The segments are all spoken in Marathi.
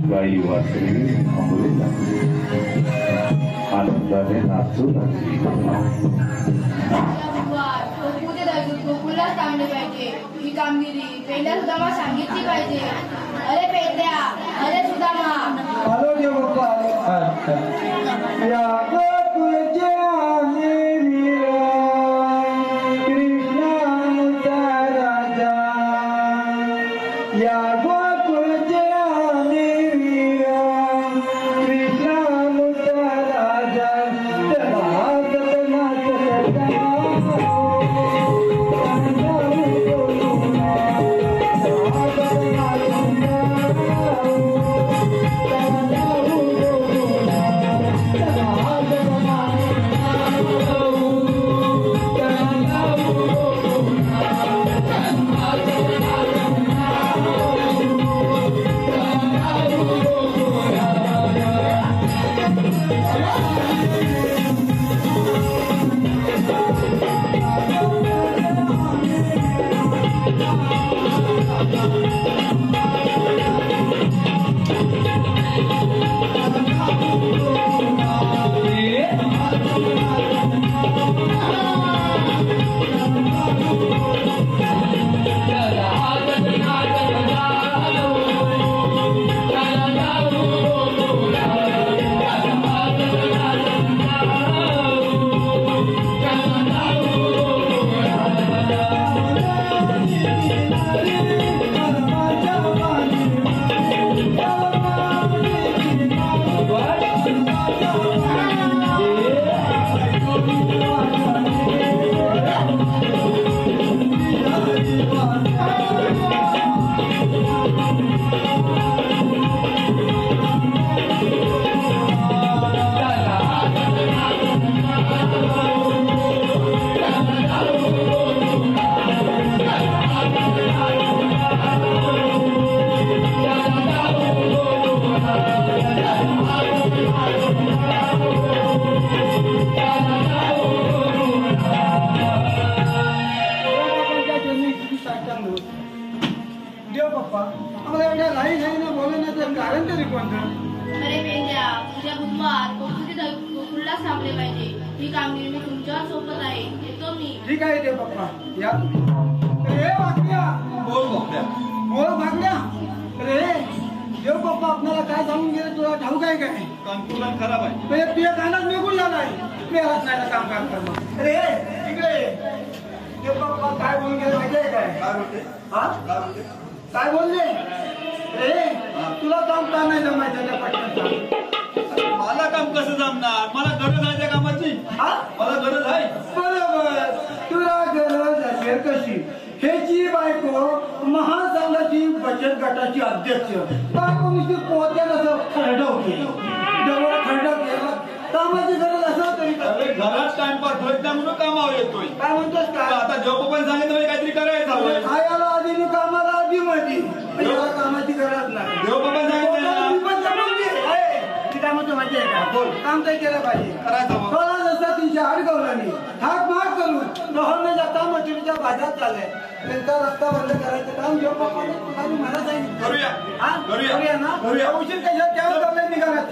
गाई वासरे अमृत आनंदाने नाचू लागली. गोकुळला थांबले पाहिजे. ही कामगिरी पेंड्या सुदामा सांगितली पाहिजे. अरे पेंड्या, अरे सुदामा. आलो गे बाप्पा. या गोकुळच्या वीरा कृष्णाचा राजा. या गोकुळच्या वीरा कृष्णाचा राजा. काय बोलले रे? तुला काम का नाही जमायचं? मला काम कसं जमणार? मला गरज आहे त्या कामाची. मला गरज आहे. बरोबर, तुला गरज असेल कशी? ह्याची बायको महासंघाची बचत गटाची अध्यक्ष. बायको नुसती पोहत्या नसं खरडवते, डबल खरडवते. कामाची गरज असं तरी घरात टाइमपास होत नाही म्हणून कामावर येतोय. काय म्हणतोस का? आता जेव्हा पण सांगितलं काहीतरी करायचं. खायला आधी कामाला आधी मध्ये कामाची गरज नाही. देव पण सांगितलं काय म्हणतो माहिती आहे का? काम काय केलं पाहिजे. करायचं थोडा जसा 308 गवलांनी हाक माग करून लोहरने जाता मजुरीच्या बाजारात चाललाय. त्यांचा रस्ता बंद करायचं काम जेव्हा मला सांगितलं करूया ना. उशीर कशात त्यावर चाललंय निघाला.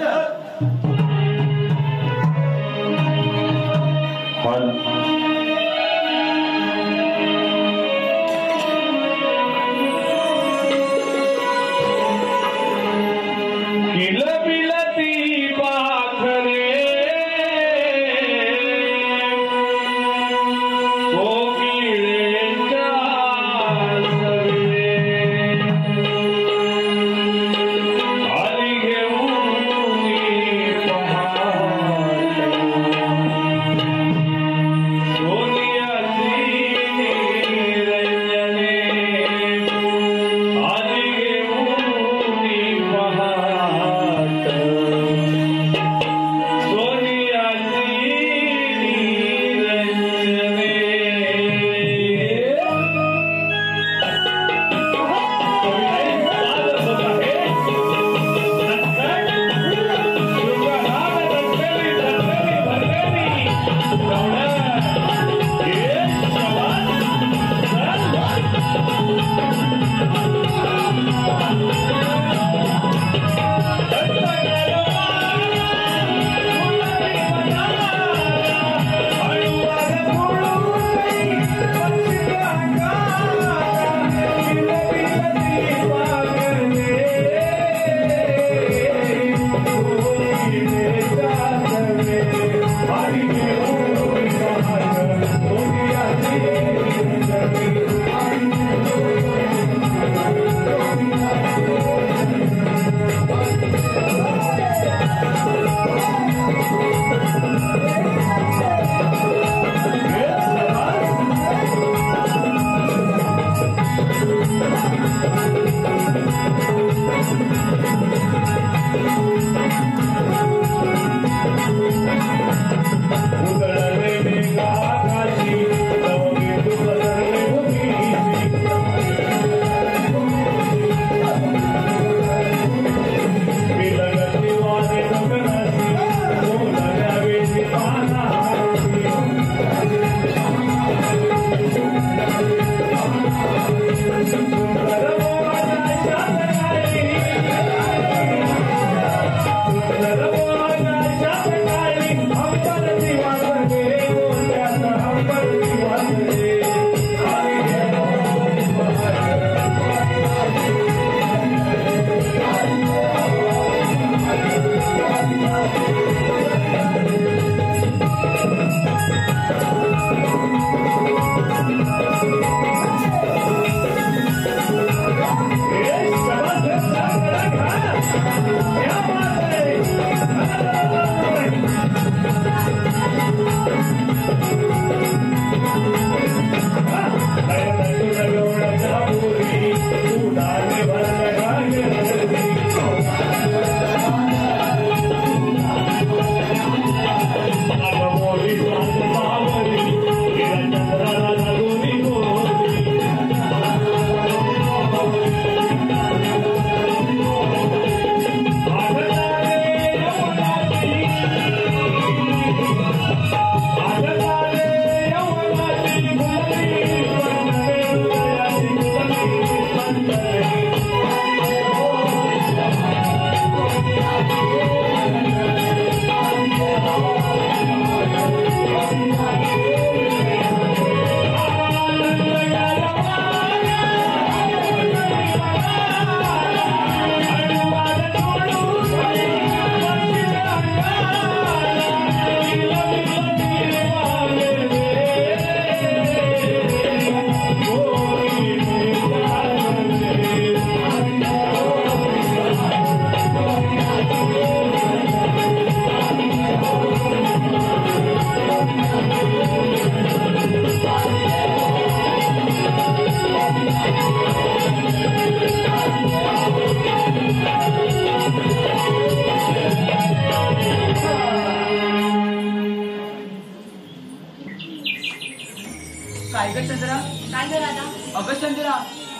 चंद्रा,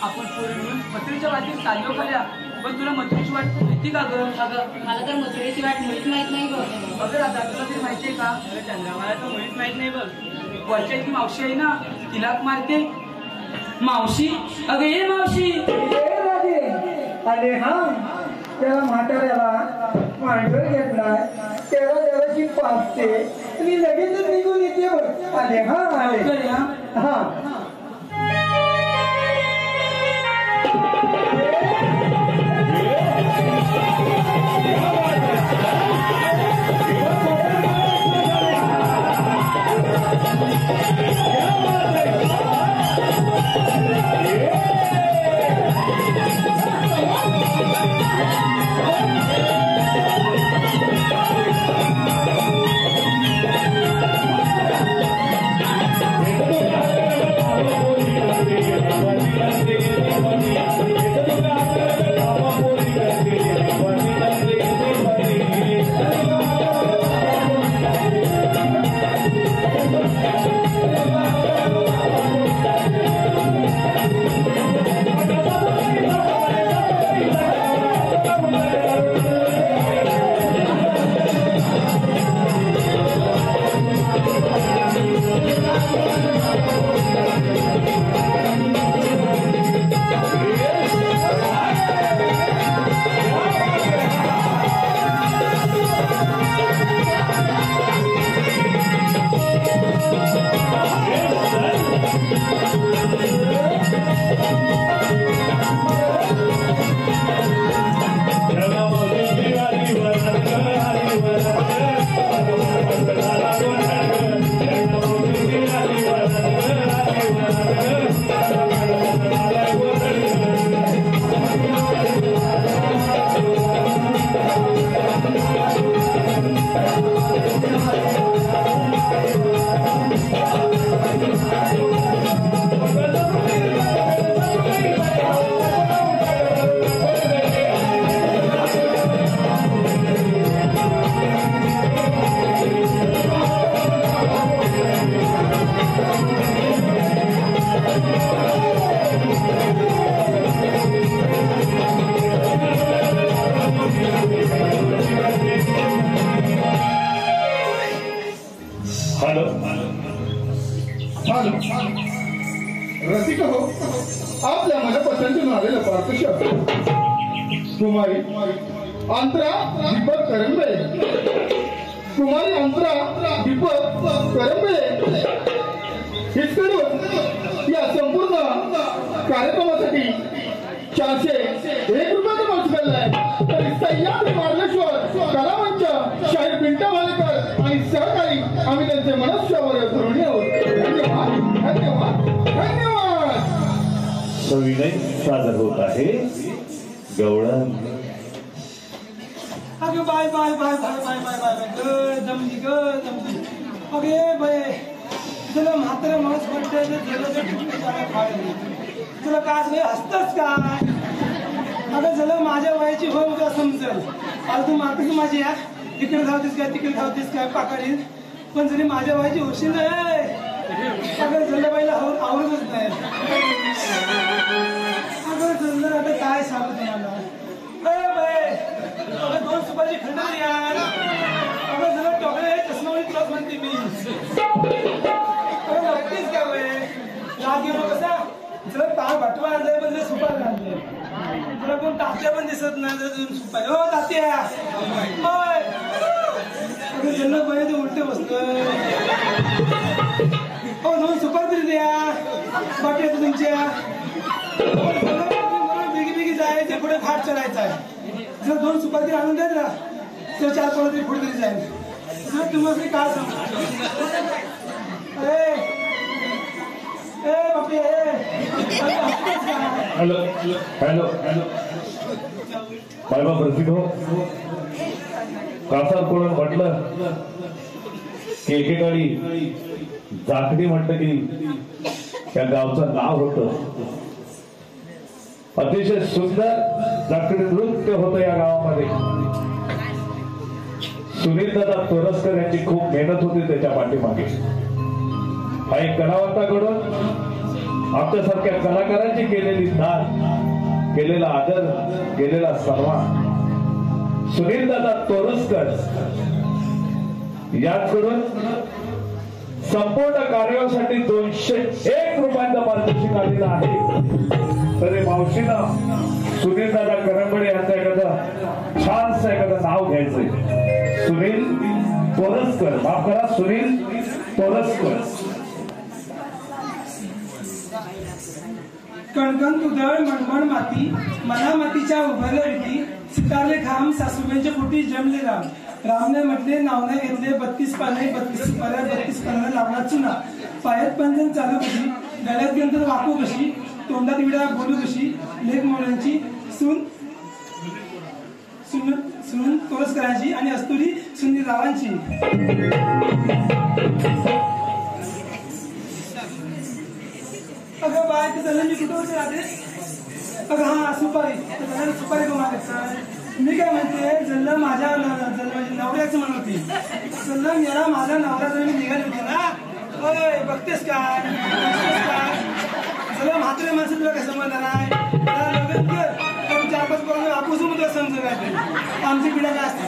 आपण पोरी मिळून मथुरेच्या वाटेत चाललो खऱ्या, पण तुला मथुरेची वाट माहिती का गं? अगं मला तर मथुरेची वाट मुळीच माहित नाही गं. अगं राधा, तुला तरी माहितीये का? अरे चंद्रा, मला तर मुळीच माहित नाही बघ. वरच्या ती मावशी आहे ना, तिला मारते. मावशी? अगं ये मावशी. अरे हा, त्याला म्हाताऱ्याला मांडर घेतलाय, त्याला जराशी पाचते आणि लगेचच निघून येते बघ. अरे हा आले हा. रसिक हो, आपल्या मनपसंतीनं आलेलं पार्थ कुमारी अंतरा दीपक करंबे, कुमारी अंतरा दीपक करंबे हिचकडून या संपूर्ण कार्यक्रमासाठी 401 रुपयाचा खर्च केलाय. तरी सह्याद्री मार्लेश्वर कलामंच शाहीर पिंटा वालेकर आणि सहकारी आम्ही त्यांचे मनस्वावर ऋणी आहोत. धन्यवाद धन्यवाद धन्यवाद. सविनय सादर होत आहे गवळण. अगं बाय बाय बाय बाय बाय बाय बाय ग जमली ग जमली. अगे बाय तुला म्हातारा माणूस वाटतंय तुला काय असं हसतच काय? अगं झालं माझ्या वयाची हो उद्या समजेल. आता तू मातीच माझी या इकडे धावतीस काय तिकडे धावतीस काय पाकाडीत, पण जरी माझ्या वयाची होशील नाही अगं झालं बाईला आवडतच नाही. अगं झालं आता काय सांगू तुम्हाला. अगं 2 सुपारी खंडर यार. अगं झालं टोकळे चष्मावळी तुलाच म्हणते मी. अगं नक्कीच काय वय लाग गेलो कसा जरा ताळ भटवा आणलाय पण जर सुपारी आणले तुला कोण टाकल्या पण दिसत नाही जर 2 सुपारी. हो तात्या होय. अगं जल्लं बाई ते उलटे बसतोय. हो 2 सुपारी तरी द्या बाकी आता तुमच्या. बिगी बिगी जायचे पुढे घाट चढायचा आहे. जर 2 सुपारी आणून द्यात ना तर 4 पोळं तरी पुढे तरी जाईल. जर तुम्हाला काय सांग हॅलो हॅलो हॅलो बाबा प्रसिद्ध हो. कासार कोण म्हटलं की एकेकाळी जाखडी म्हटलं की त्या गावचं नाव होतं. अतिशय सुंदर जाखडी नृत्य होतं या गावामध्ये. सुनील दादा तोरसकर यांची खूप मेहनत होती त्याच्या पाठीमागे. हा एक कलावंताकडून आपल्यासारख्या कलाकारांची केलेली दान, केलेला आदर, केलेला सन्मान सुनील दादा तोरसकर याचकडून संपूर्ण कार्यासाठी 201 रुपयांचा पारितोषिक आलेला आहे. तरी मावशीनं सुनील दादा करंबडे यांचं एखादं छानसं एखादं नाव घ्यायचंय. सुनील तोरसकर, माफ करा, सुनील तोरसकर. कणकण कुदळ मणमण माती, मना मातीच्या उभारल्या रीती, सितारले खांब सासूबाईंच्या पोटी जमले राम. रामने म्हटले नावने घेतले 32 पाने, 32 सुपाऱ्या, 32 पानाला लावला चुना. पायात पंजन चालू कशी, गळ्यात गंध वाकू कशी, तोंडात विडा बोलू कशी, लेख मोळ्यांची सून सुन तोरसकरांची आणि अस्तुरी सुनील रावांची. अगं बाय ते झालं मी कुठं होते राहते. अगं हा सुपारी सुपारी कमा मी काय म्हणते जल्लं माझ्या नवऱ्याचं म्हणत होती. जल्लं मेरा माझा नवरा जर मी निघाली होती ना. अय बघतेस काय सगळं म्हात्रे माणसं तुला काय समजणार नाही. लग्न कर 4-5 करून आपूसून तुला समजत काय आमची पिढ्या काय असते.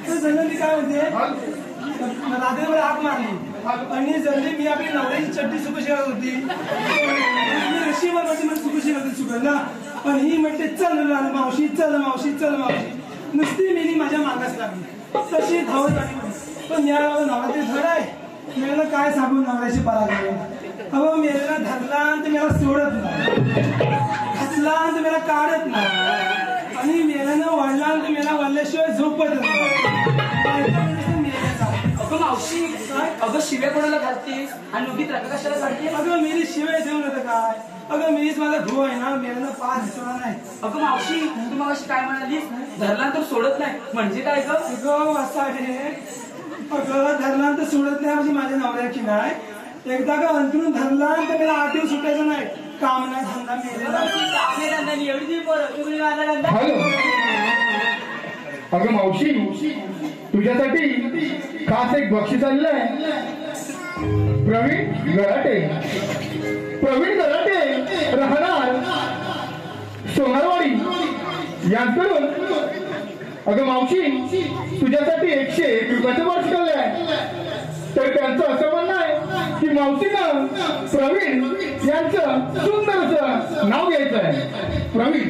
तर जल्लं मी काय म्हणते रात्रीवर हाक मारली आणि जल्ली मी आपली नवऱ्याची चड्डी सुकशी करत होती. रशी मारवायची मला सुकशी करते सुकल ना. पण ही म्हणते चल मावशी चल मावशी चल मावशी. नुसती मेली माझ्या मागास लागली तशी धावत आली. पण या नवऱ्याचे धड आहे. मेला काय सांगू नवऱ्याची पराजय. अहो मेलेला धरला तर मला सोडत नाही, घातला तर मला काढत नाही, आणि मेल्यानं वाढला तर मला वाढल्याशिवाय झोपत नाही. मावशी अगं शिव्या कोणाला घालतीस आणि उभी त्रका कशाला काढते. अगं मेरी शिवाय देऊ नका काय. अगं मीच माझा भाऊ आहे ना, मेल्यानं पाच दिसला नाही. अगं मावशी तू मग अशी काय म्हणालीस धरला तर सोडत नाही म्हणजे काय ग. अगं असं आहे. अगं धरला तर सोडत नाही म्हणजे माझ्या नवऱ्याची नाही. एकदा का अंतरून धरला तर मला आठवून सुटायचं नाही. काम नाही धंदा मेलेला एवढी तुम्ही माझा धंदा. हॅलो अगं मावशी तुझ्यासाठी खास एक बक्षीस आलेलं आहे. प्रवीण गराटे राहणार सोनारवाडी यांकडून अगं मावशी तुझ्यासाठी 101 रुपयाचं पारितोषिक आहे. तर त्यांचं असं म्हणणं आहे की मावशीनं प्रवीण यांचं सुंदर असं नाव घ्यायचं आहे. प्रवीण.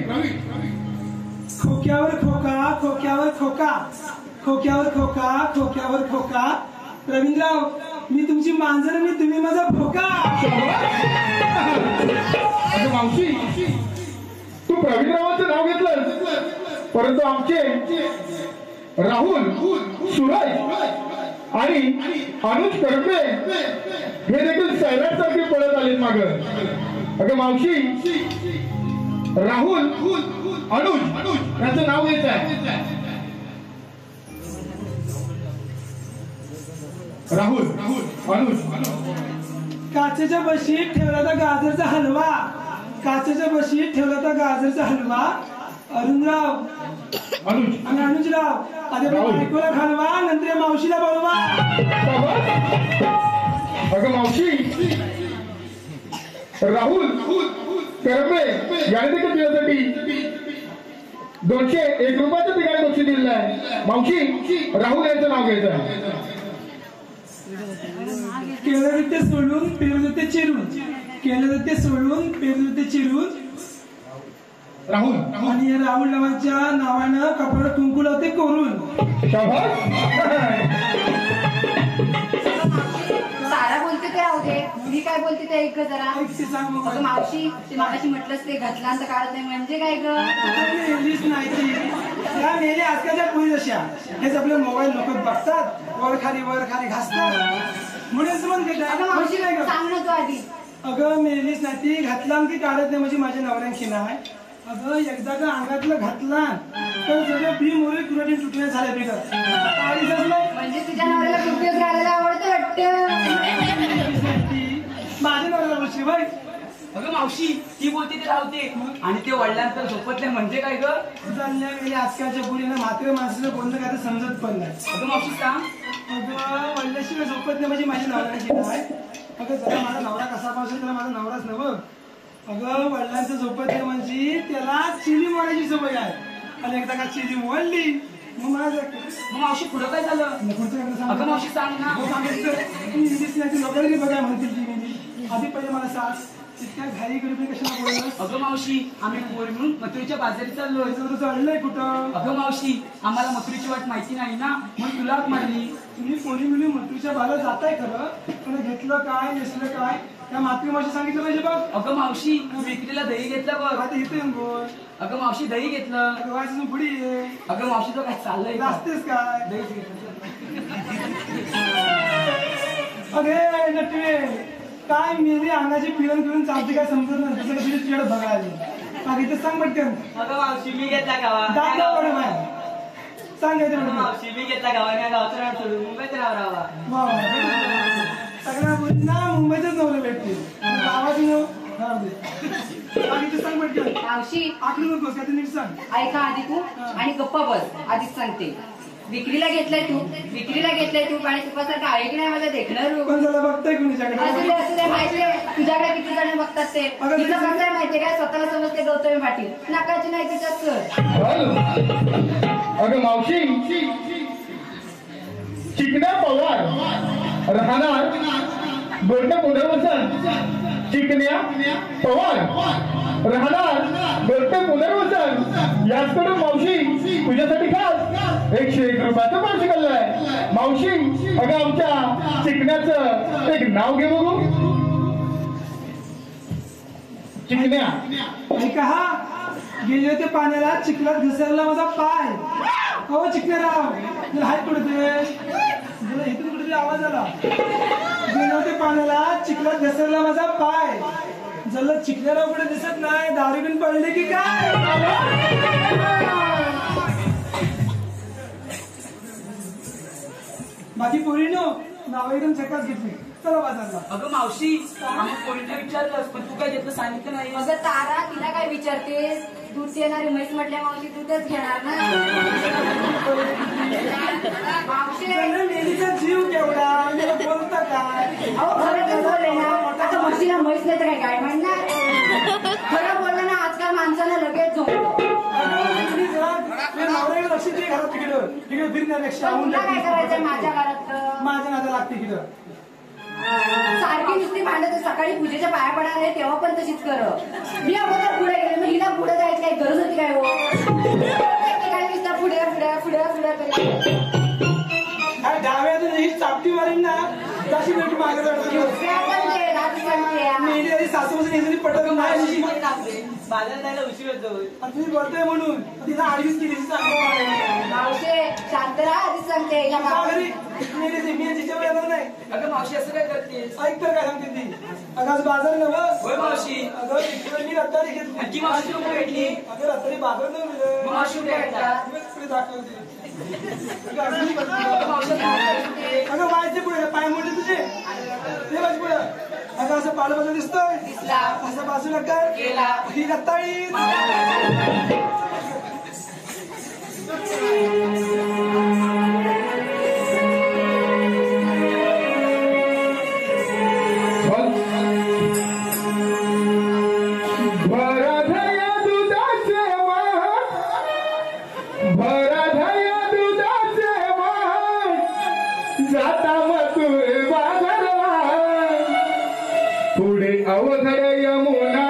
खोक्यावर खोका, खोक्यावर खोका, खोक्यावर खोका, खोक्यावर खोका. रवींद्रराव मी तुमची मांजर आणि तुम्ही माझा खोका. अगं मावशी तू प्रवीणरावांचं नाव घेतलं, परंतु आमचे राहुल, सुरज आणि अनुज करपे हे देखील सैराट सारखे पळत आलेत माग. अगं मावशी राहुल, अनुज यांचं नाव घ्यायचं आहे. राहुल, अनुज. काचेच्या बशीत ठेवला होता गाजरचा हलवा, काचेच्या बशीत ठेवला होता गाजरचा हलवा. अरुणराव अनुज आणि अनुजराव आधी बायकोला घालवा नंतर मावशीला बोलवा. अगं मावशी राहुल करपे याने देखील तुझ्यासाठी 201 रुपयाचं ठिकाणी बक्षीस दिलेलं आहे. मावशी राहुल यांचं नाव घ्यायचं आहे. केलं ते सोडून पेरलं ते चिरून, केलं ते सोडून पेरलं ते चिरून. राहुल आणि या राहुल नावाच्या नावानं कपडे कुंकू लावते कोरून. सारा बोलते ते राहू दे, मी काय बोलते ते ऐक जरा. अगं मावशी ते मागाशी म्हटलंच ते घातला तर काढत नाही म्हणजे काय ग. मेलीच नाही ती. या मेली आजकालच्या पुढे जशा हेच आपले मोबाईल लोक बघतात, वर खाली घासतात म्हणून मन मावशी नाही ग. सांग ना तू आधी. अगं मेलीच नाही ती. घातला की काढत नाही म्हणजे माझ्या नवऱ्यांची नाही. अगं एकदा का अंगातलं घातला तर सगळं बी मोरी तुरटी तुटल्या झाल्या बिगत. म्हणजे तुझ्या नवऱ्याला टोपीच घालायला आवडतं वाटतं. माझ्या नवऱ्याला गोष्टी बाई. अगं मावशी ती बोलते ते राहते आणि ते वडिलांतर झोपत नाही म्हणजे काय ग. चालल्या गेल्या आजकालच्या मुलींना म्हात्रे माणसाचं बोलणं काय समजत पण नाही. अगं मावशी सांग. अगं वडिलाशिवाय झोपत नाही म्हणजे माझ्या नवऱ्याची नाही. अगं जरा माझा नवरा कसा पाहिजे त्याला माझा नवराच नवं. अगं वडिलांचं झोपत आहे म्हणजे त्याला चिली मोडायची सवय आहे. आणि एकदा का चिली मोडली मग मग मावशी पुढं काय झालं? अगं मावशी सांग ना. लोकांनी बघाय म्हणतील ती म्हणजे आधी पहिले मला सांग इतक्या घाई गडबडी कशाला बोललास? अगं मावशी आम्ही पोरी म्हणून मथुरेच्या बाजारी चाललोय. चाललंय कुठं? अगं मावशी आम्हाला मथुरेची वाट माहिती नाही ना म्हणून तुला हाक मारली. तुम्ही पोरी मुली मथुरेच्या बाला जाताय खरं पण घेतलं काय नेसलं काय त्या मातृभाषा सांगितलं पाहिजे बघ. अगं मावशी विक्रीला दही घेतलं बघ. आता इथे बोल. अगं मावशी दही घेतलं. अगं वाजून पुढे ये. अगं मावशी तो काय चाललंय जास्तेच काय दहीच घेतलं. अगे नटवे काय मेरी अंगाची पिळून पिळून चालते काय समजत नाही तुझं कधी चिड बघायला बाकी ते सांग पटकन. अगं मावशी मी घेतला गावा. सांगायचं मावशी मी घेतला गावाने गावचं नाव सोडून मुंबईत राहावा. सगळ्या मुलींना मुंबईतच नवलं भेटते आवाज बाकी ते सांग पटकन. मावशी आखरी नकोस का ते नीट सांग. ऐका आधी तू आणि गप्पा बस. आधीच सांगते विक्रीला घेतलाय तू आणि तुपासारखं आहे की नाही मला देखणार. पण त्याला बघताय कुणीच्याकडे असू दे माहितीये तुझ्याकडे किती जण बघतात ते. तिचं कसं आहे माहितीये काय स्वतःला समजते गौतमी पाटील नाकाची नाही तिच्यात कर. अगं मावशी चिकण्या पवार राहणार गोल्ड पुनर्वसन. चिकण्या पवार राहणार गोल्ड पुनर्वसन. याचकडून मावशी तुझ्यासाठी खास 101 रुपयाचं पार्सल केलंय. मावशी अगं आमच्या चिकण्याचं एक नाव घे बघू. चिकण्या. ऐका हा गेले होते पाण्याला चिखलात घसरला माझा पाय. हो चिकण्याराव तुला हात कुठे तुला इथून कुठेतरी आवाज आला. गेले होते पाण्याला चिखलात घसरला माझा पाय. जल्ला चिखल्याराव कुठे दिसत नाही दारू बिन पडले की काय. बाकी पोरीनो नाव एकदम चक्काच घेतली. चला बाजारला. अगं मावशी आम्ही पोरींना विचारलंस पण तू काय घेतलं सांगितलं नाही. अगं तारा तिला काय विचारतेस. दूध येणारी म्हैस म्हटल्या मावशी दूधच घेणार ना. मावशी मेलीचा जीव केवढा मला बोलता काय. अहो खरं बोलले ना आता म्हशीला म्हैस नाही तर काय गाय म्हणणार. खरं बोललं ना आजकाल माणसाला लगेच झोपतो. लक्ष दे घरात तिकडे फिरण्यापेक्षा काय करायचंय माझ्या घरात. माझ्या नादा लागते तिकडं सारखी नुसती भांडत सकाळी पूजेच्या पाया पडणार आहे तेव्हा पण तशीच कर. मी अगोदर पुढे गेले मग हिला पुढे जायची काही गरज होती काय हो. काय नुसता पुढे पुढे पुढे पुढे डाव्यातून ही चापटी मारीन ना तशी बेटी मागे सासूपासून पटत नाही. बाजारात जायला उशीर होतो. तुम्ही बोलताय म्हणून तिला 28 केली मावशे शांत राहा आधीच सांगते. मी तिच्यावर येणार नाही. अगं मावशी असं काय करते. ऐक तर काय सांगते ती. अगं आज बाजार नव्हतं. होय मावशी. अगं मी रत्तारी घेतली. ती मावशी कुठे भेटली. अगं रत्तारी बाजार नव्हतं मावशी कुठे भेटला. पुढे दाखवते. अगं वायचे पुढे पाय मोठे तुझे ते वाज पुढे. अगं असं पालबाजू दिसतोय असं बाजूला कर ही रत्ताळी. पुढे अवघड यमुना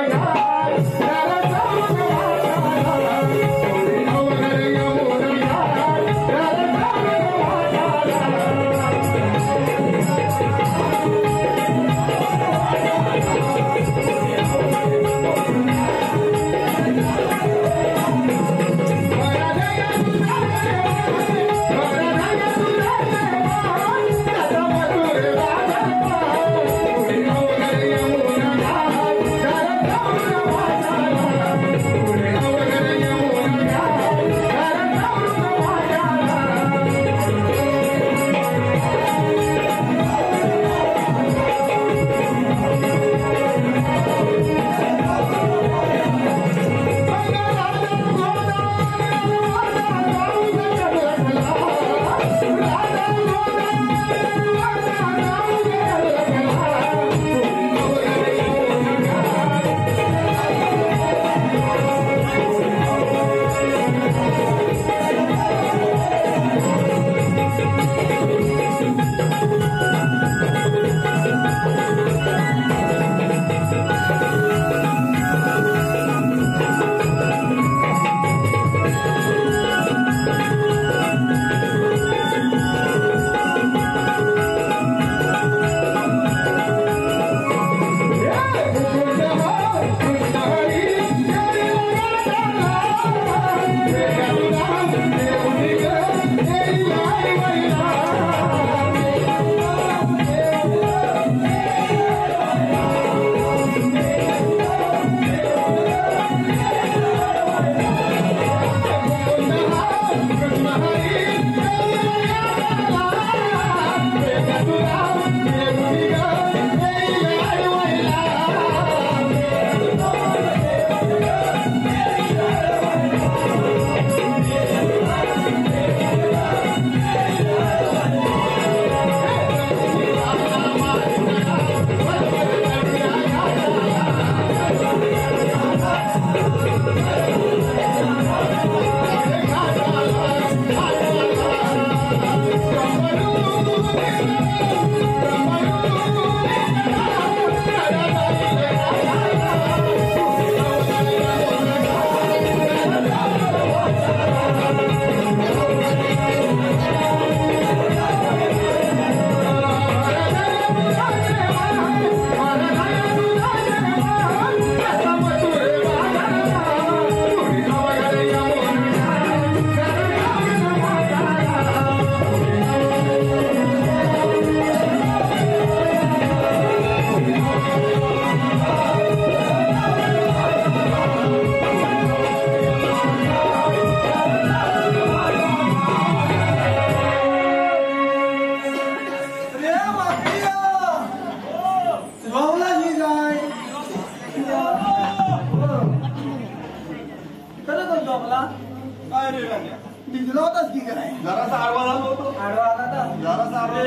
अरे राजा, भिजला होतास की काय जरासा आडवा झालो होतो. आडवा आला तर जरासा आडवा.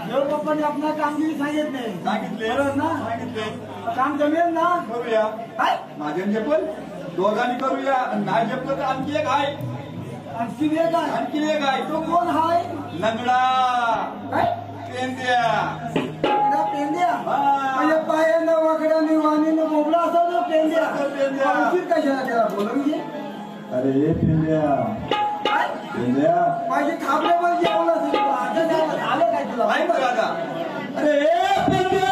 देव बाप्पाने आपला कामगिरी सांगितले सांगितले बरोबर ना सांगितले. काम जमेल ना करूया. काय माझ्या झेपल दोघांनी करूया. नाही झेपलं तर आणखी एक आहे. आणखी एक आहे आणखी एक आहे. तो कोण हाय लंगडा काय पेंद्या. त्या पेंद्या हा. म्हणजे पायानं वाकड्याने वाणीनं बोबला असा तो पेंद्या पेंद्या. औषध कशाला त्याला बोलवली अरे पेंद्या काय पेंद्या. माझी थांबले म्हणजे जेवलं असेल तुला. आता झालं काय तुला ऐक ना दादा. अरे पेंद्या.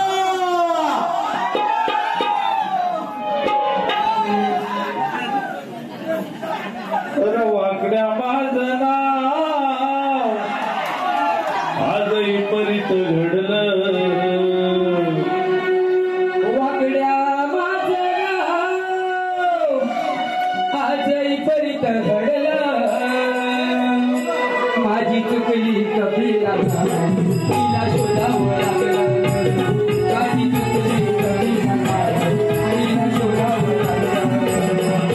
अरे वाकड्या माझं नाव आजही परीत घडलं. वाकड्या माझं नाव आजही परीत घडलं. माझी चुकली कपिला तिला शोधावं लागलं. माझी चुकली कपिला तिला शोधावं लागलं.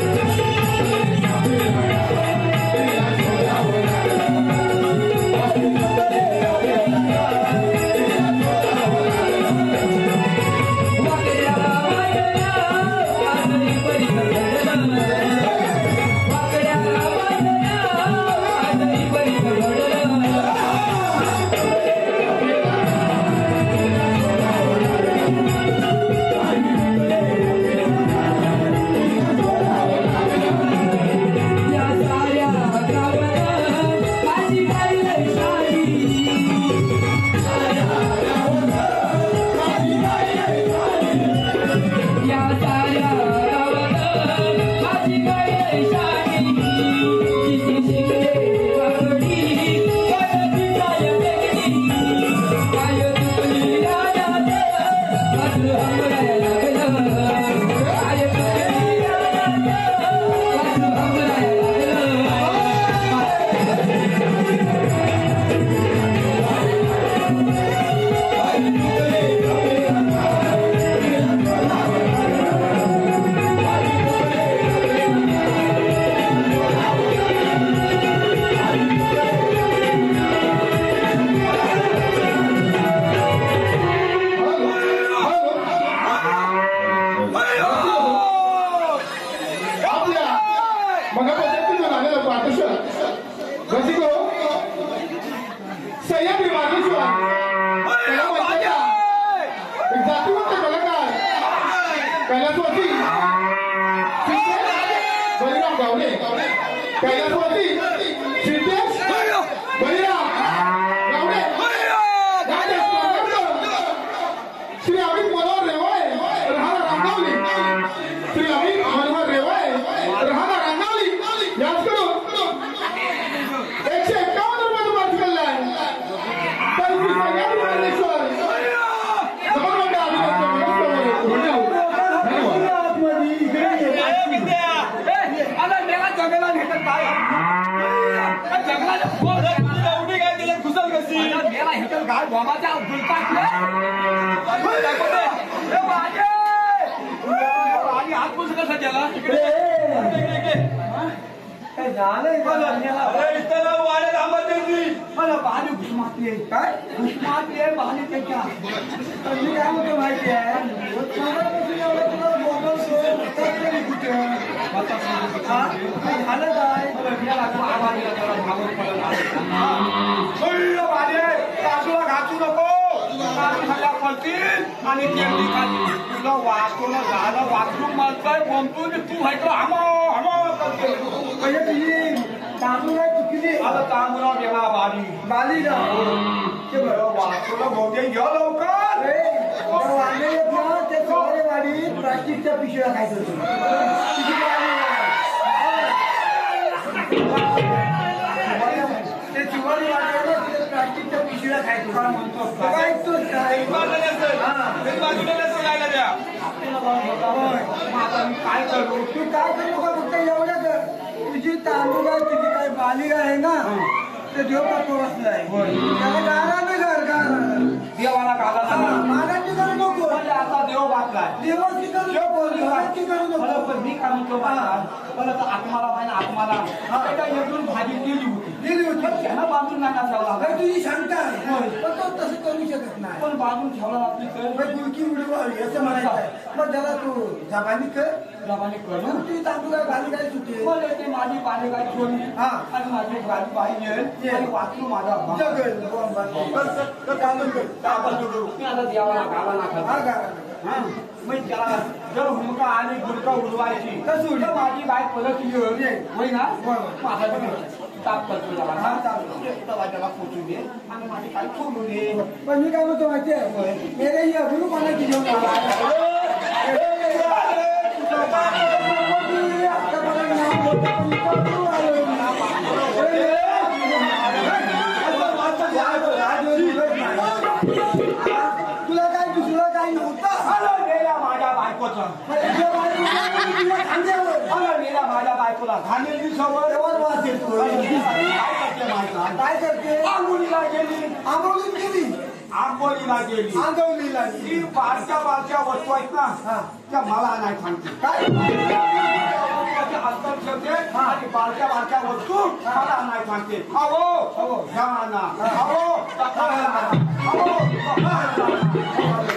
आणि तुला वाचतो ना झालं वाचून म्हणतोय बोलतो तू व्हायचं म्हणजे तुझी तांदूळ चुकली आता तांदूळ गेला बाली बाली ना ते बरं वाचतो बहुते घ्या लवकर वांगे येत ना ते सगळे वाडी प्लास्टिकच्या पिशव्या खायचं ते चिवाडी वाटलं प्लास्टिकच्या पिशव्या खायचं म्हणतो काय करू तू काय करू का फक्त एवढं तुझी तांदूळ आहे तुझी काय बाली आहे ना ते देव पाठव बसलाय त्याला गारा ना घर गारा देवाला गाला महाराज घर नको आता देव बातलाय देवाची देव बोलली मला पण मी काय म्हणतो मला तर आत्माला माहिती आत्माला एकदम भाजी गेली होती त्यांना बांधून नाही ठेवला तुझी शंका आहे पण तो तसं करू शकत नाही पण बांधून ठेवला आपली गुलकी उडवावी असं म्हणायचं मग त्याला तू जबानी कर ना ती तांदूळ भाजी काय सुटली मग ते माझी पाणी काय ठेवली आणि माझी भाजी पाहिजे वाचू माझा मी आता देवाला गाला ना मग त्याला जर हुमका आणि गुलका उडवायची तर माझी बाय परत होई ना माझा ताप करतो त्याला पोचू दे आणि माझी काय सोडू दे पण मी काय म्हणतो माहिती आहे मेरे ही अगुरू कोणाची घेऊन तुला काय दुसरं काही नव्हतं गेल्या माझ्या बायकोचा माझ्या बायकोला घाणेली सवय वास येतो काय करते आंघोळीला गेली आंघोळीला ती बारच्या वस्तू आहेत ना त्या मला नाही सांगते काय अंतर ठेवते आणि बारच्या वस्तू मला नाही सांगते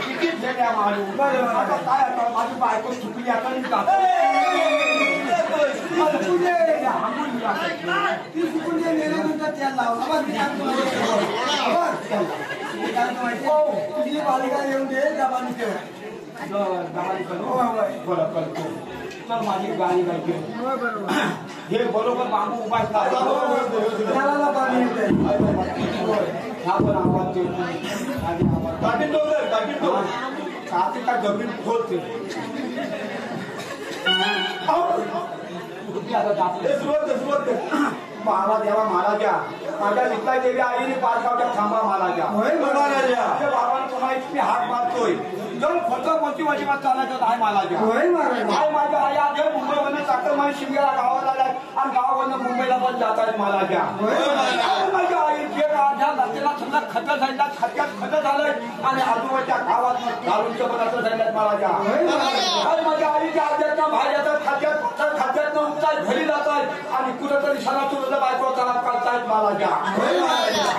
किती फेऱ्या मारू काय माझी बायको चुकली आता ती चुकून गेल्यानंतर त्याला तुझी बालिका येऊन दे जबानी ठेव बरं करतो तर माझी गाडी गायची हे बरोबर बांबू उभा त्याला पाणी येते हा पण आवाज काठी का जमीन खोदते मला देवा मला द्या माझ्या लिखला देवी आईने पाचगावच्या थांबा मला द्या बाबांना तुम्हाला मी हात मारतोय जर खोटं कोणती माझी बात चालायचं आहे मला द्या आई माझ्या आई आज मुंबईवरनं टाकतं मला शिमग्याला गावाला जाय आणि गावावरनं मुंबईला पण जात आहेत मला द्या माझ्या आई जे माझ्या नातेला समजा खत झाला खत झालंय आणि आजूबाजूच्या गावात घालूनच्या पदार्थ झाल्यात मला द्या आणि माझ्या आईच्या आज्याच्या भाज्याच्या खात्यात उपचार घरी जात आहेत आणि कुठेतरी सणासुर बायको करतायत मला द्या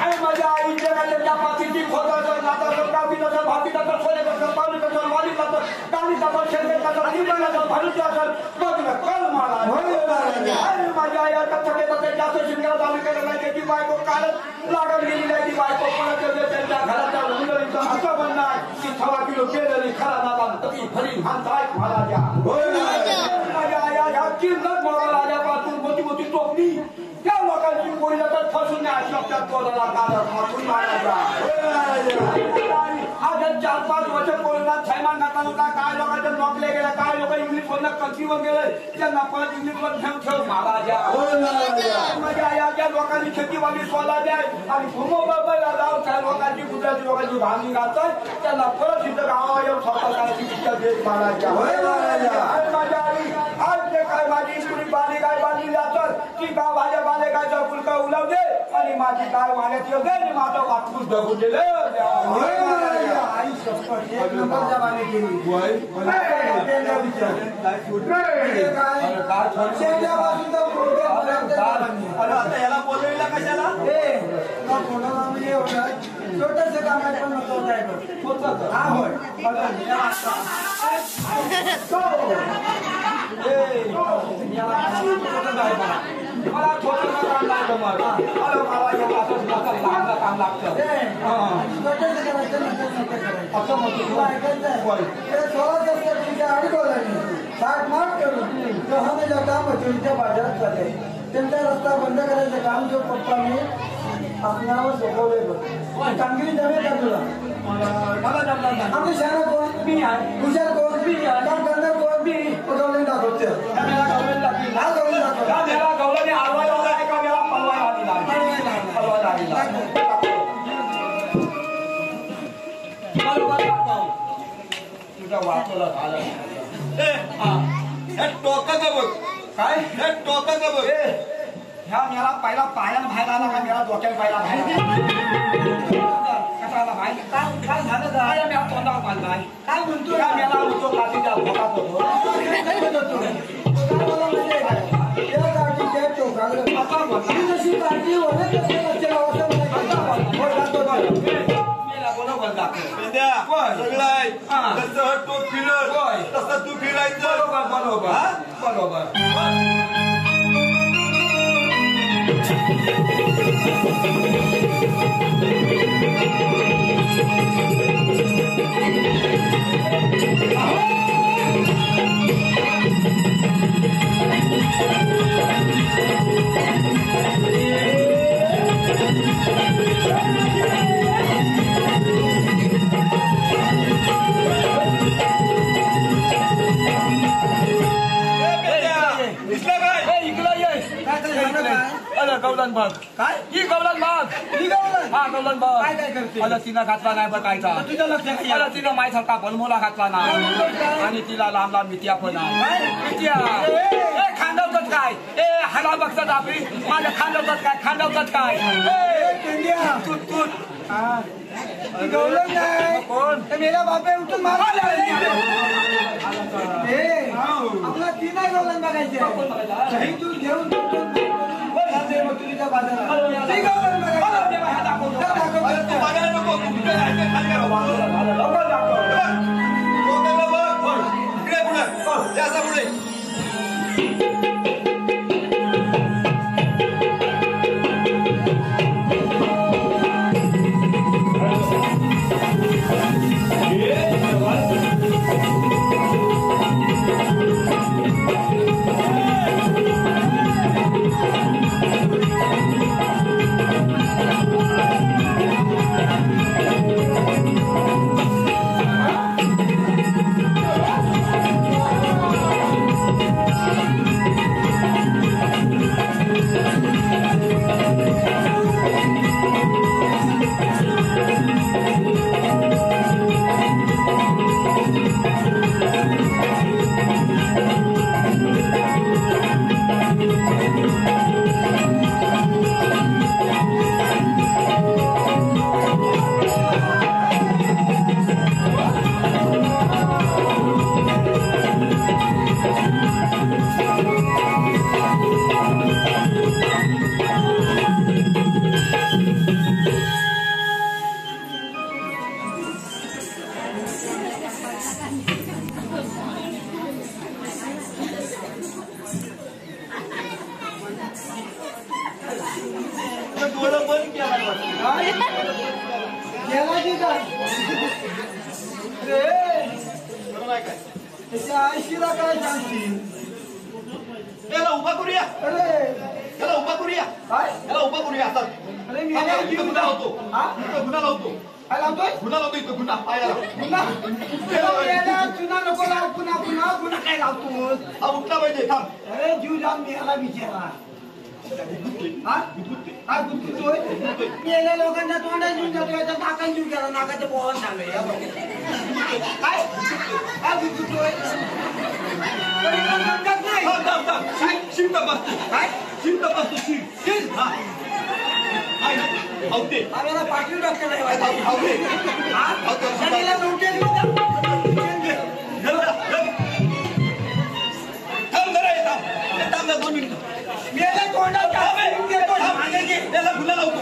आणि माझ्या आईच्या त्यांच्या मातीची खोदाचं नाताचं कापीचं भातीचं सोन्याचं पाणीचं वालीचं कालीचं शेंगाचं निंबाचं भारूचं असेल बघ कल मला आणि माझ्या आई आता सगळे जास्त शिंगाला चालू केलं नाही त्याची बायको कालच लागत गेली नाही ती बायको परत त्यांच्या घराच्या उंदरीचं असं म्हणणार की 6 किलो केलेली खरा नाला ती भरी हातायत मला द्या माझ्या आया किंमत मला राजापासून मोठी मोठी टोपली त्या लोकांची कोणी जातात फसून नाही शब्दात बोलायला काढत मारून मारायचा आज 4-5 वर्ष कोरोना थैमान घातला होता काय लोकांच्या नोकले गेल्या काय लोक इंग्लिश मधनं कंट्रीवर गेले त्यांना परत इंग्लिशवर ठेव महाराजा माझ्या आयाच्या लोकांनी शेतीवाडी सोला द्या आणि भूमोबाईला जाऊन त्या लोकांची गुजराती लोकांची भांगी घालतात त्यांना परत इथं गावा येऊन स्वतः करायची शिक्षा देत महाराजा माझ्या आई आज जे काय माझी पुरी बाली काय बांधली जातात ती गाव माझ्या बालेगायचा फुलका उलवते आणि माझी गाय वाण्यात येऊ दे आणि माझं वाटपूस ढकून दिले आई शपथ एक नंबर जमाने केली आता याला बोलवला कशाला छोटस काम आहे पण होत हा होय मला छोटं काम लागतं मला काम लागतं असं म्हणतो बाजारात जाते त्यांचा रस्ता बंद करायचं काम जो पप्पांनी आपणावर सोपवले कामगिरी जमेल का तुला मला जमणार आमचे शहर कोण मी आहे हुशार कोण मी काम करणार कोण मी गवळण दाखवते गवळणी आवाज एका वेळा पलवा तुझ्या वाचवला झालं टोकाचं बघ काय टोकाचं बघ ह्या मेला पहिला पायाला बाहेर आला का मेला डोक्याला पाहिला बाहेर कशाला भाई काय झालं का मी तोंडावर बांधलाय काय म्हणतो या मेला उठो काठीच्या भोकात होतो काय म्हणतो तू मला म्हणजे काय त्या काठीच्या टोकाकडे आता बोला ती जशी काठी वळत असते लक्ष लावायचं मेला बरोबर दाखव विद्या, सगळं आहे. जसं तो फिरत तसं तू फिरायचं. बरोबर हा? बरोबर दिसलं काय? इकडं ये गवलन बघ काय ही गवलन बघ ही गवलन हा गवलन बघ काय काय करते अरे तिनं घातला नाही बघायचा तुझ्या लक्षात नाही अरे तिनं मायसारखा बनमोला घातला नाही आणि तिला लांब लांब मित्या पण आहे मित्या खांदवतात काय ए हला बघतात आपली माझ्या खांदवतात काय खांदवतात काय इंडिया तूट तूट ती गवलन नाही कोण तर मेरा बापे उठून मार आपला ती नाही गवलन बघायची काही तू घेऊन तुझ्या बाजारात ती गवलन बघायची तू बघायला नको. तू कुठे राहायचं? खाली राहा. डोक्याला बघ. इकडे पुढे. हे असं पुढे. डोळं बंद केला गेला की काय रे काय? त्याच्या आईशीला काय सांगशील त्याला उभा करूया. अरे त्याला उभा करूया. काय त्याला उभा करूया आता. अरे मी इथं गुन्हा होतो. हा इथं गुन्हा लावतो. काय लावतोय गुन्हा लावतो इथं गुन्हा पायाला. पुन्हा चुना नको लाव पुन्हा पुन्हा पुन्हा काय लावतोस हा उठला पाहिजे. थांब. अरे जीव जाऊन मेला बिचारा हा काय गुदगुतोय मेल्या लोकांच्या तोंडात जीव जातोय तर नाकात जीव गेला नाकाचं पोहन झालंय काय काय गुदगुतोय नाही थांब थांब थांब. शिम तपासतो. काय शिम तपासतो. शिम. हा. आवते. आम्हाला पाठवून डॉक्टर नाही आवते. शरीराला नव्हते थांब जरा हे थांब. हे थांब जरा 2 मिनिटं. मेल्या तोंडात त्याला गुन्हा लावतो.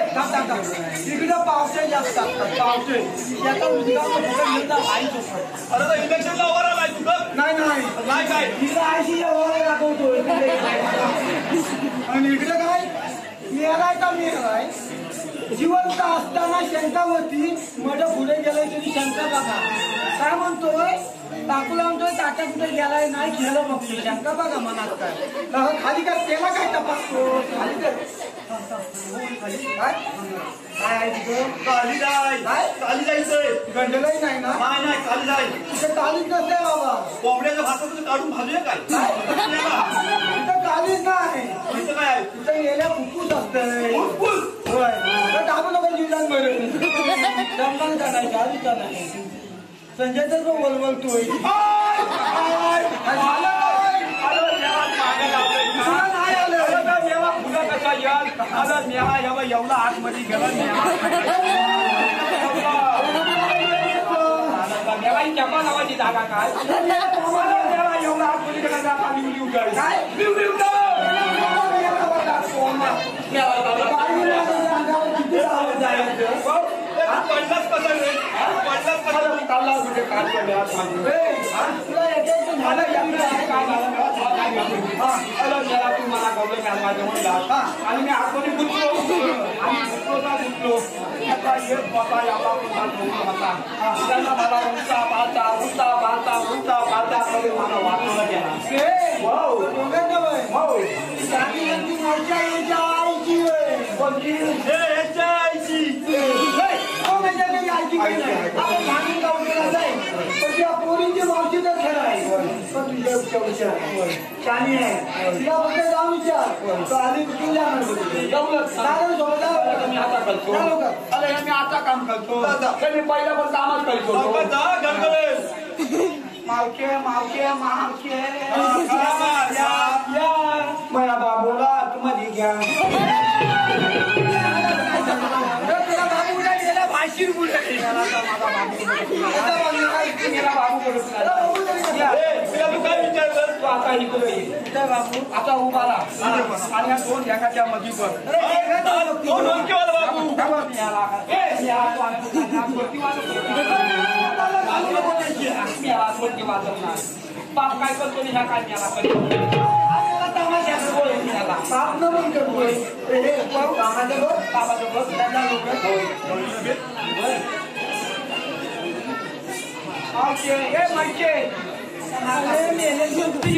तिकडं पावसे जास्त असतात पावसे अरे इलेक्शनला उभा राहिलाय तुझं. नाही नाही नाही काय तिकडं आयशी ओळख दाखवतोय आणि इकडे काय मेलाय का मेलाय जिवंत असताना शंका होती मठ पुढे गेलाय तरी शंका बघा काय म्हणतोय टाकूला म्हणतोय ताट्या कुठे गेलाय नाही गेलं बघतोय शंका बघा मनात काय खाली काय त्याला काय तपासतो खाली काय काय आहे तिथं खाली जाय. काय? खाली जायचंय. गंडलही नाही ना नाही नाही खाली जाय. तिथं कालीच नसते बाबा कोंबड्याच्या भातातून काढून भाजूया काय? तिथं कालीच नाही इथं काय आहे? तिथं गेल्या फुफ्फुस असतंय फुफ्फुस. होय दाबू नको जीवदान बरं दमदान करायचं आधीच नाही संजय तर बोलतोय झालं मेवा फुलं कसा याल आता मेवा एवढा आतमध्ये गेला मेवाई चपा नावाची जागा काय मेवा एवढा आतमध्ये गेला जागा लिवली उठावी काय लिवली पडलाच कसं पडलाच कसं काढला कुठे काय तुम्हाला गवलं माझ्या म्हणला आणि मी आतमध्ये गुंतलो आणि गुंतलो आता एक होता एवढा होता त्यांना मला उंचा पाहता मला वाचवलं गेला पोरींची मावशी तर खेळ आहे पण तुझ्या विचार शानी आहे तिला फक्त जाऊन विचार आधी कुठून जाणार मी आता काम करतो मी पहिला पण कामच करतो मावके मला बाबूला आतमध्ये घ्या आता उभा राहा आणि या दोन एकाच्या मध्ये बाप काय करतो ह्या काय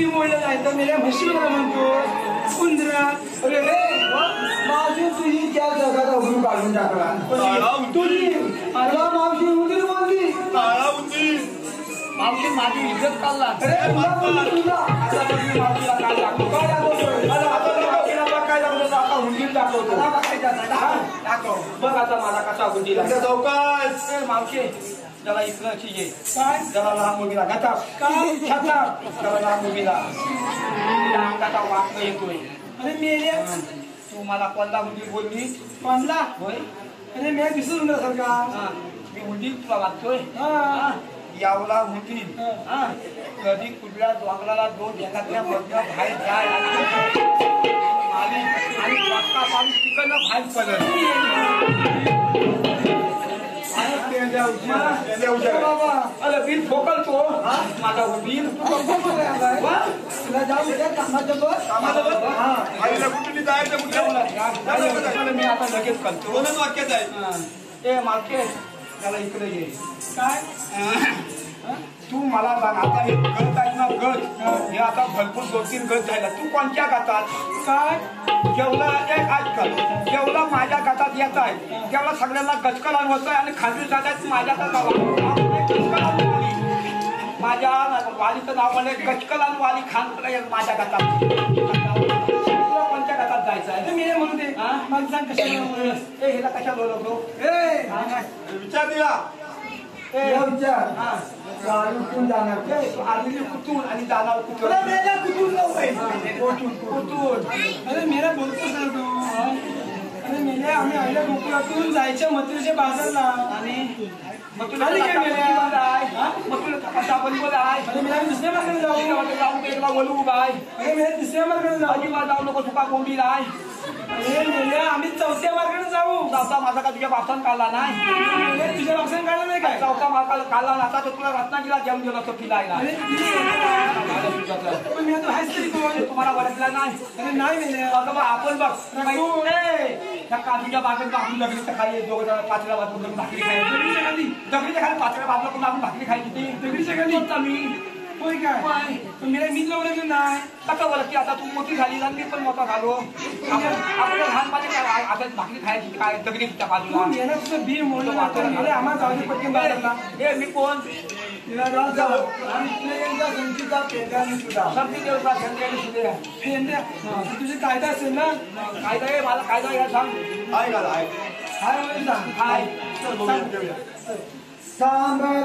बोललं नाही तर मेल्या म्हशीला म्हणतो कुंदरा अरे मावशी तुझी त्या जगात अवघड काढून टाकला तुझी मला मावशी उंदीर बोलली मावशी माझी इज्जत काढला आता हुंडील दाखवतो बघ आता माझा कसा हुंडीला मावशी त्याला इकडची ये काय त्याला लहान मुलीला गाता काय त्याला लहान मुलीला अंगाचा वाटणं येतोय अरे मेल्या तू मला कोणता हुंडी बोलली कोणला होय अरे मी विसरून असेल का मी हुंडी तुला वाटतोय यावला हुंडी कधी कुठल्या डोंगराला दोन जगातल्या मधनं बाहेर जाय आणि पाणी तिकडनं बाहेर पडलं अरे बिल ठोकल तो माझा बिल मी आता लगेच करतो वाक्यात आहे ए मागचे त्याला इकडे ये काय तू मला सांग आता हे गट आहेत ना गट हे आता भरपूर 2-3 गट झाला तू कोणत्या गटात काय जेवढा एक आजकाल जेवढा माझ्या गटात येत आहे तेवढा सगळ्यांना गचकलान होत आहे आणि खाजगी जातात माझ्या माझ्या वालीचं नाव म्हणजे गचकलान वाली खान माझ्या गटात कोणत्या गटात जायचं आहे मी म्हणून ते मला सांग कशा हेला कशा बोलवतो विचार दिला कुठून जाणार आधी कुठून आणि जाणार कुठून अरे मेरा बोलतोच ना तू अरे मेल्या आम्ही आल्या गोकुळातून जायच्या मथुरेच्या बाजारला आणि मग तुला काय मग तुला कसा बरोबर आहे अरे मेल्या दुसऱ्या मार्गाने जाऊ एकला बोलू बाय अरे मेल्या दुसऱ्या मार्गाने जाऊ अजिबात जाऊ नको तुका कोंबी आहे अरे मेल्या आम्ही चौथ्या मार्गाने जाऊ चौथा माझा का तुझ्या बापान काढला नाही तुझ्या बापसाने काढला नाही काय चौथा मार्गाला काढला नसता तर तुला रत्नागिरीला जेवण दिला तो फिरायला पण मी तो हायच तरी कोण तुम्हाला वरतला नाही अरे नाही मेल्या बघ आपण बघ त्या काजूच्या बागेत आपण दगडीच्या खाली दोघं पाचव्या बाजूला भाकरी खायची दगडीच्या खाली पाचव्या बाजूला पण आपण भाकरी खायची ती दगडीच्या खाली मी होय काय पण मेल्या मी लावलं नाही कसं बोलत की आता तू मोठी झाली आणि मी पण मोठा झालो आपल्या लहानपणी आता भाकरी खायची काय दगडीच्या बाजूला मेला तुझं बी मोडलं वाटतं अरे आम्हाला जाऊ दे पटकन बाजारला हे मी कोण तुझी कायदा असेल ना कायदा आहे मला कायदा या सांग हाय सांग हाय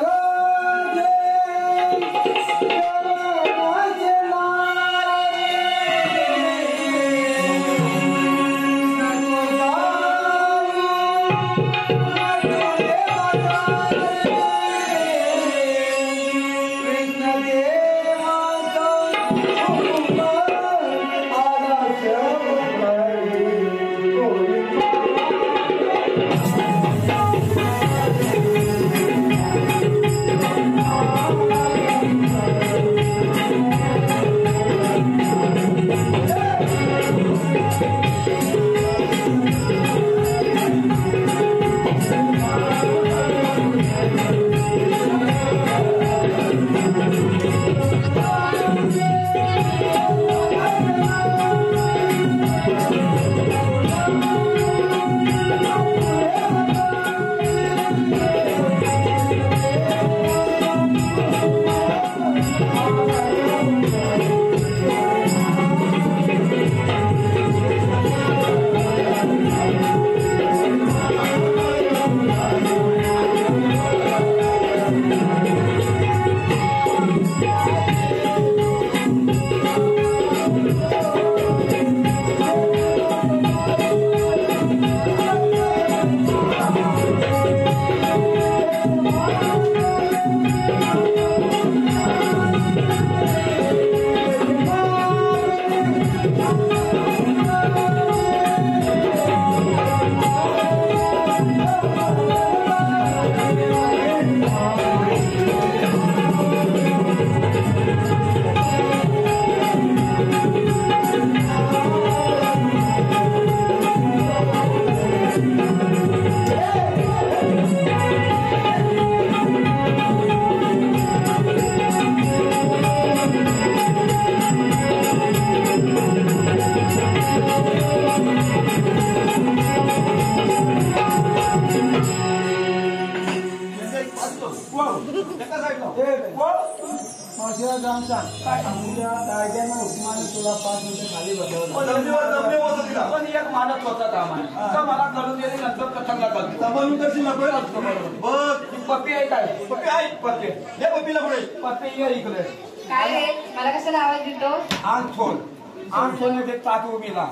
त्याचा साईडला मावशीला जाऊन सांग काय आमच्या कायद्यानं हुकमाने तुला 5 मिनिटं खाली बसवलं. पण एक मानत होता का मला करून दिली नंतर कथनला करून कशी नको बघ पप्पी आहे काय पप्पी आहे पप्पी हे पप्पीला पुढे पप्पी ये इकडे काय रे मला कशाला आवाज देतो आण सोने ते ताट उभीला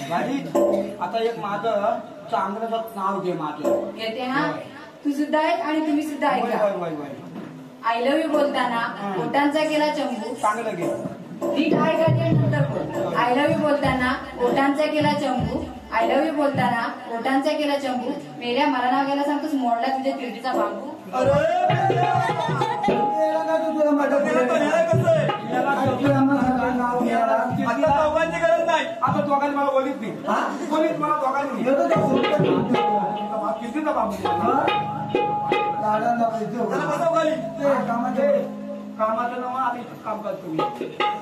गाडी आता एक माझं चांगलं नाव घे माझं येते ना तू सुद्धा आहे आणि तुम्ही सुद्धा ऐका आय लव्ह यू बोलताना ओटांचा केला चंबू चांगलं घे नीट ऐकायचे नंतर बोल. आय लव्ह यू बोलताना ओटांचा केला चंबू आय लव्ह यू बोलताना ओटांचा केला चंबू मेल्या मला नाव घ्यायला सांगतोस मोडला तुझ्या तिरडीचा बांबू गरज नाही आता दोघांनी मला बोलीत नाही बोलीत मला दोघांनी कितीचा बांबू कामाचं नाव आम्ही काम करतो मी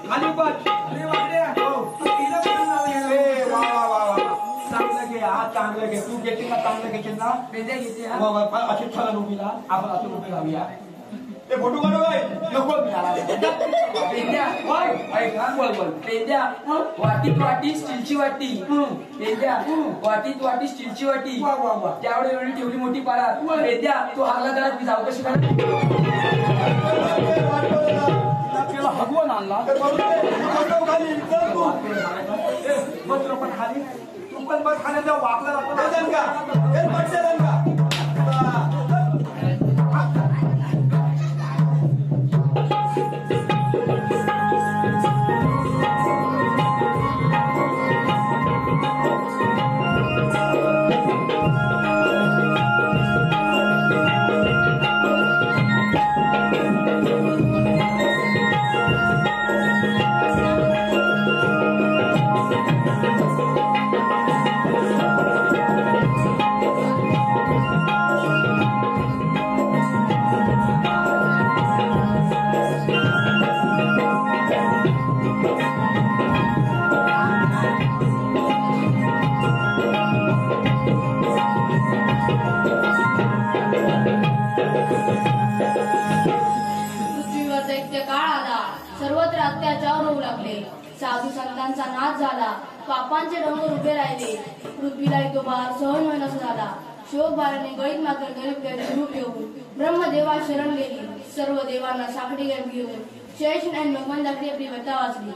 खाली पण चांगलं घे हा चांगलं घे तू घेशील ना चांगलं घेशील ना घेते अशी ठरल उभीला आपण असं उभी राहूया ते फोटो काढू काय नको वाटीत वाटी स्टीलची वाटी वाटीत वाटी स्टीलची वाटी त्यावेळी एवढी ठेवली मोठी पारात पेद्या तू हारला जरा ती जाऊ कशी हगवून आणला पण खाली तू पण बस खाण्याचा वाकला साधू संतांचा नाश झाला पापांचे डोंगर उभे राहिले पृथ्वीला तो भार सहन होईन असं झाला शोक भाराने गळीत मात्र गरीब गरीब रूप येऊन ब्रह्मदेवा शरण गेली सर्व देवांना साखळी घेऊन शेष आणि भगवान दाखली आपली व्यथा वाचली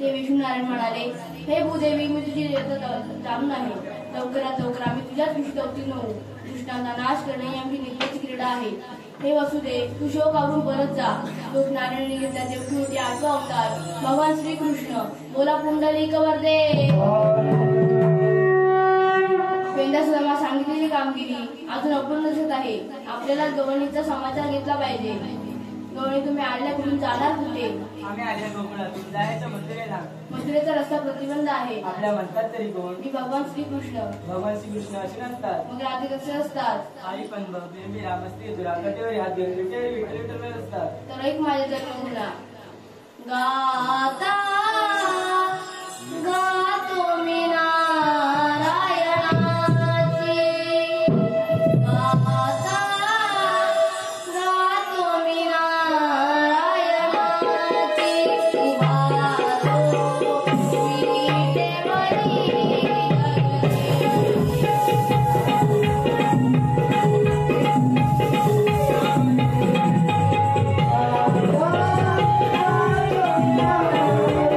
ते विष्णुनारायण म्हणाले हे भूदेवी मी तुझी जाणून आहे लवकरात लवकर आम्ही तुझ्याच विष्णू अवतीर्ण होऊ कृष्णाचा नाश करणे ही आमची नित्याची क्रीडा आहे हे वसुदेव तू शोक आवरून परत जा लोक नारायणाने घेतला देवकी 8वा अवतार भगवान श्रीकृष्ण बोला पुंडलिक वरदे पेंडासुद्धा सांगितलेली कामगिरी अजून अपूर्ण दिसत आहे आपल्याला गवळणीचा समाचार घेतला पाहिजे गवळणी तुम्ही आडल्या कुठून जाणार कुठे आम्ही आल्या गोकुळातून जायचं मथुरेला मथुरेचा रस्ता प्रतिबंध आहे आपल्या म्हणतात तरी कोण मी भगवान श्रीकृष्ण भगवान श्रीकृष्ण असे नसतात मग राधे कसे असतात आई पण बेंबी रामस्ती तुला कटेवर हात घेऊन विठ्ठल असतात तर एक माझे जन्मभूना गाता गातो मी नारायणाची गाता गातो मी नारायणाची उभारो विटेवरी Oh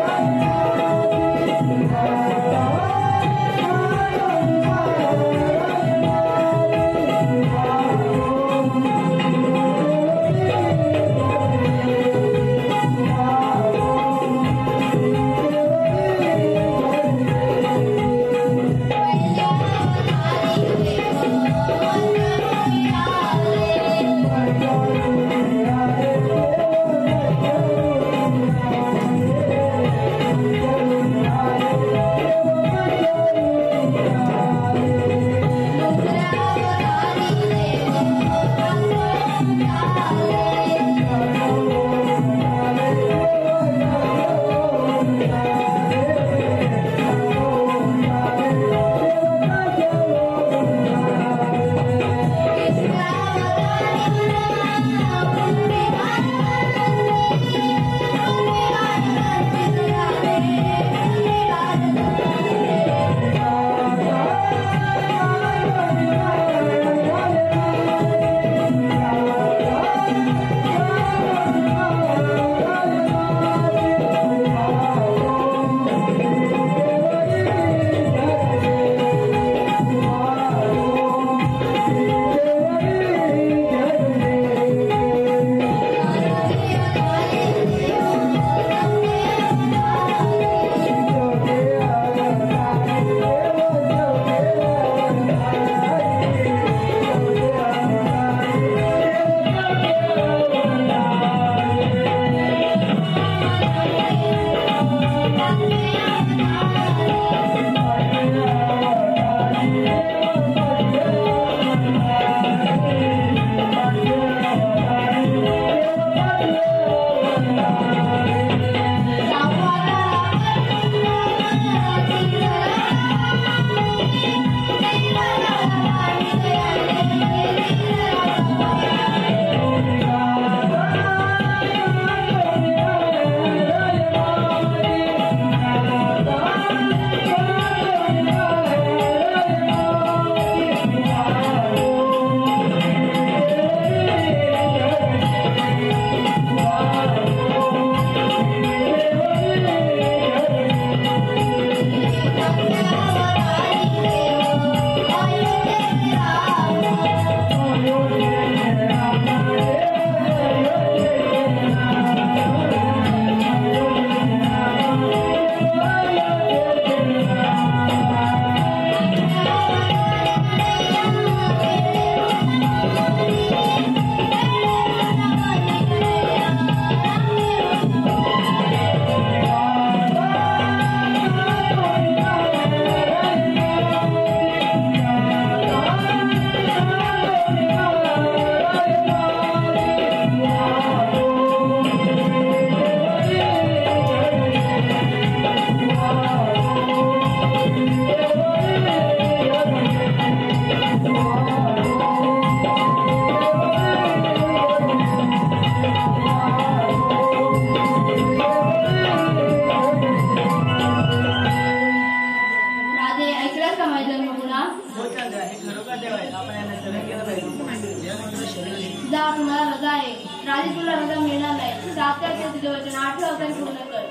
तुम्हाला रजा आहे. राजे तुला रजा मिळणार नाही. सात्याचे तुझे वचन 8 अवतारी पूर्ण कर.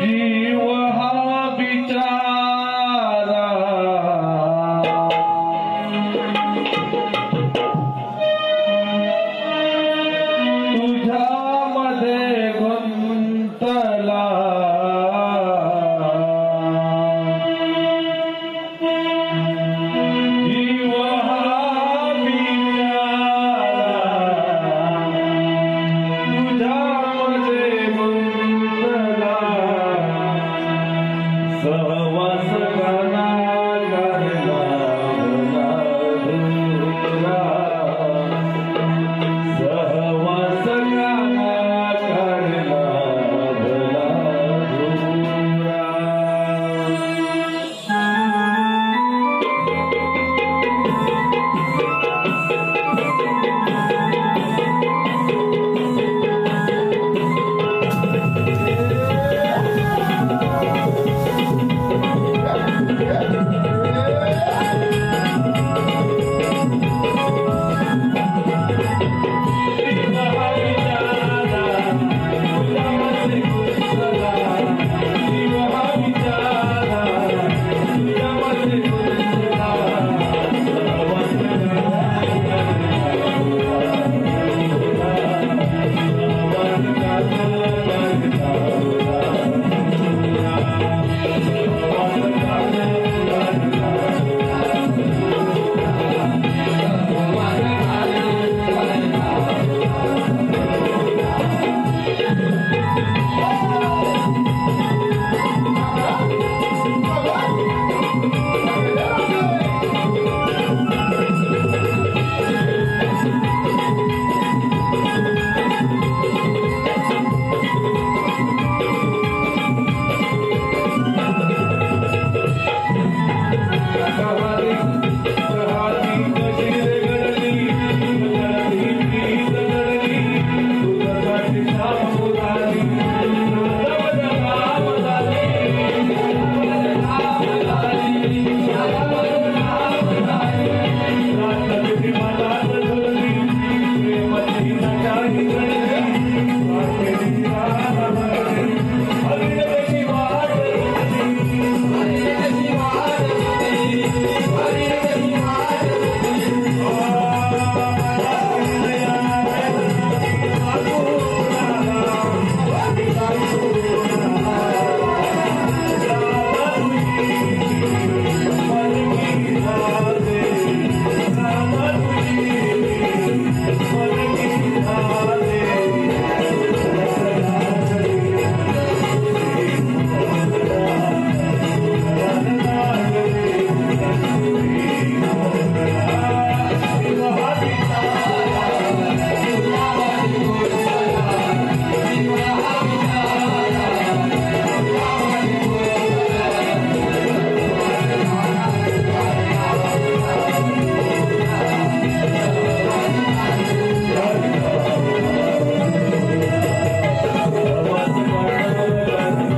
जीव हा बिचारा तुझ्यामध्ये गुंतला. जीव हा बिचारा तुझ्यामध्ये गुंतला. सहवास